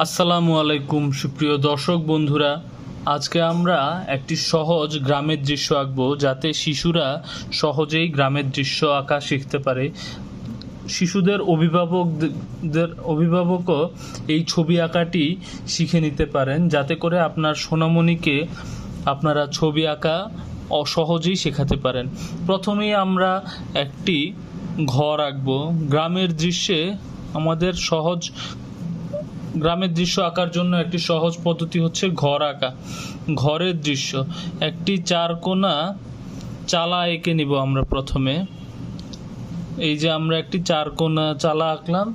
আসসালামু আলাইকুম সুপ্রিয় দর্শক বন্ধুরা, আজকে আমরা একটি সহজ গ্রামের দৃশ্য আঁকবো যাতে শিশুরা সহজেই গ্রামের দৃশ্য আঁকা শিখতে পারে। শিশুদের অভিভাবকও এই ছবি আঁকাটি শিখে নিতে পারেন, যাতে করে আপনার সোনামণিকে আপনারা ছবি আঁকা সহজেই শেখাতে পারেন। প্রথমেই আমরা একটি ঘর আঁকবো। গ্রামের দৃশ্য আঁকার জন্য একটি সহজ পদ্ধতি হচ্ছে ঘর আঁকা। ঘরের দৃশ্য একটি চারকোনা চালা এঁকে নিব আমরা। প্রথমে এই যে আমরা একটি চারকোনা চালা আঁকলাম,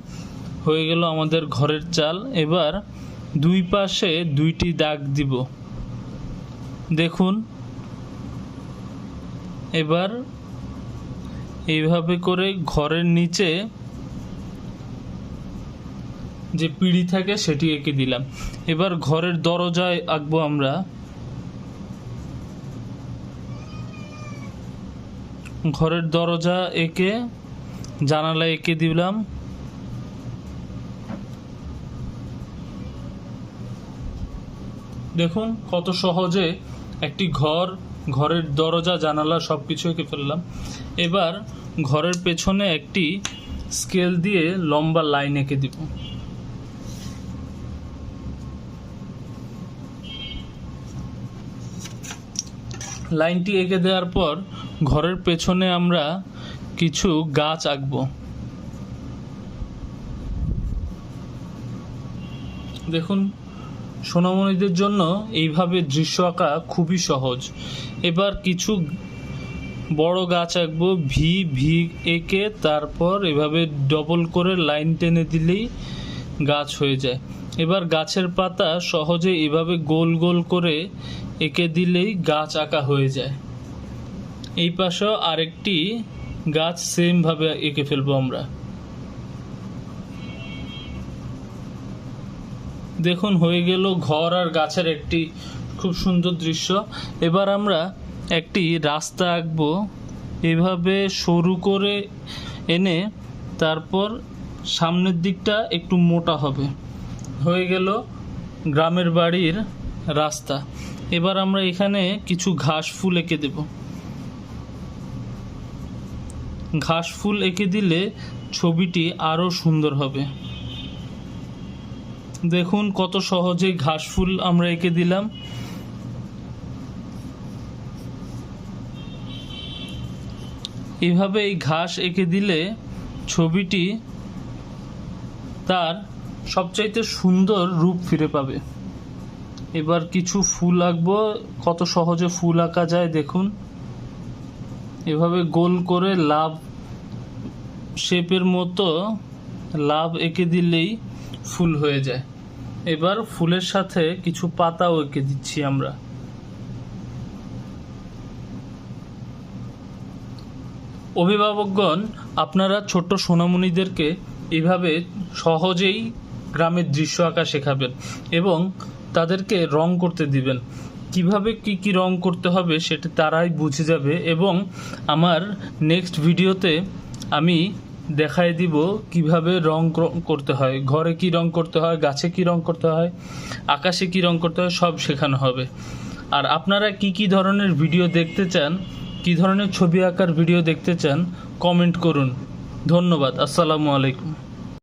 হয়ে গেল আমাদের ঘরের চাল। এবার দুই পাশে দুইটি দাগ দিব, দেখুন। এবার এইভাবে করে ঘরের নিচে যে পিঁড়ি থাকে সেটি এঁকে দিলাম। এবার ঘরের দরজায় আঁকবো আমরা। ঘরের দরজা এঁকে জানালা এঁকে দিলাম। দেখুন কত সহজে একটি ঘরের দরজা জানালা সবকিছু এঁকে ফেললাম। এবার ঘরের পেছনে একটি স্কেল দিয়ে লম্বা লাইন এঁকে দিব। লাইনটি এঁকে দেওয়ার পর ঘরের পেছনে আমরা কিছু গাছ আঁকবো। দেখুন, সোনামণিদের জন্য এইভাবে দৃশ্য আঁকা খুবই সহজ। এবার কিছু বড় গাছ আঁকবো, ভি এঁকে তারপর এভাবে ডবল করে লাইন টেনে দিলেই গাছ হয়ে যায়। এবার গাছের পাতা সহজে এভাবে গোল গোল করে এঁকে দিলেই গাছ আঁকা হয়ে যায়। এই পাশেও আরেকটি গাছ সেম ভাবে এঁকে ফেলবো আমরা। দেখুন হয়ে গেল ঘর আর গাছের একটি খুব সুন্দর দৃশ্য। এবার আমরা একটি রাস্তা আঁকবো, এভাবে সরু করে এনে তারপর সামনের দিকটা একটু মোটা হবে। হয়ে গেল গ্রামের বাড়ির রাস্তা। এবার আমরা এখানে কিছু ঘাস ফুল এঁকে দেব। ঘাস ফুল এঁকে দিলে ছবিটি আরো সুন্দর হবে। দেখুন কত সহজে ঘাস ফুল আমরা এঁকে দিলাম। এইভাবে এই ঘাস এঁকে দিলে ছবিটি তার সবচাইতে সুন্দর রূপ ফিরে পাবে। এবার কিছু ফুল আঁকবো, কত সহজে ফুল আঁকা যায় দেখুন। এভাবে গোল করে লাভ শেপের মতো লাভ এঁকে দিলেই ফুল হয়ে যায়। এবার ফুলের সাথে কিছু পাতাও এঁকে দিচ্ছি আমরা। অভিভাবকগণ, আপনারা ছোট্ট সোনামণিদেরকে এইভাবে সহজেই গ্রামের দৃশ্য আঁকা শেখাবেন এবং তাদেরকে রং করতে দিবেন। কিভাবে কি রং করতে হবে সেটা তারাই বুঝে যাবে। এবং আমার নেক্সট ভিডিওতে আমি দেখাই দিব কিভাবে রং করতে হয়, ঘরে কি রং করতে হয়, গাছে কি রং করতে হয়, আকাশে কি রং করতে হয়, সব শেখানো হবে। আর আপনারা কি ধরনের ভিডিও দেখতে চান, কি ধরনের ছবি আঁকার ভিডিও দেখতে চান, কমেন্ট করুন। ধন্যবাদ। আসসালামু আলাইকুম।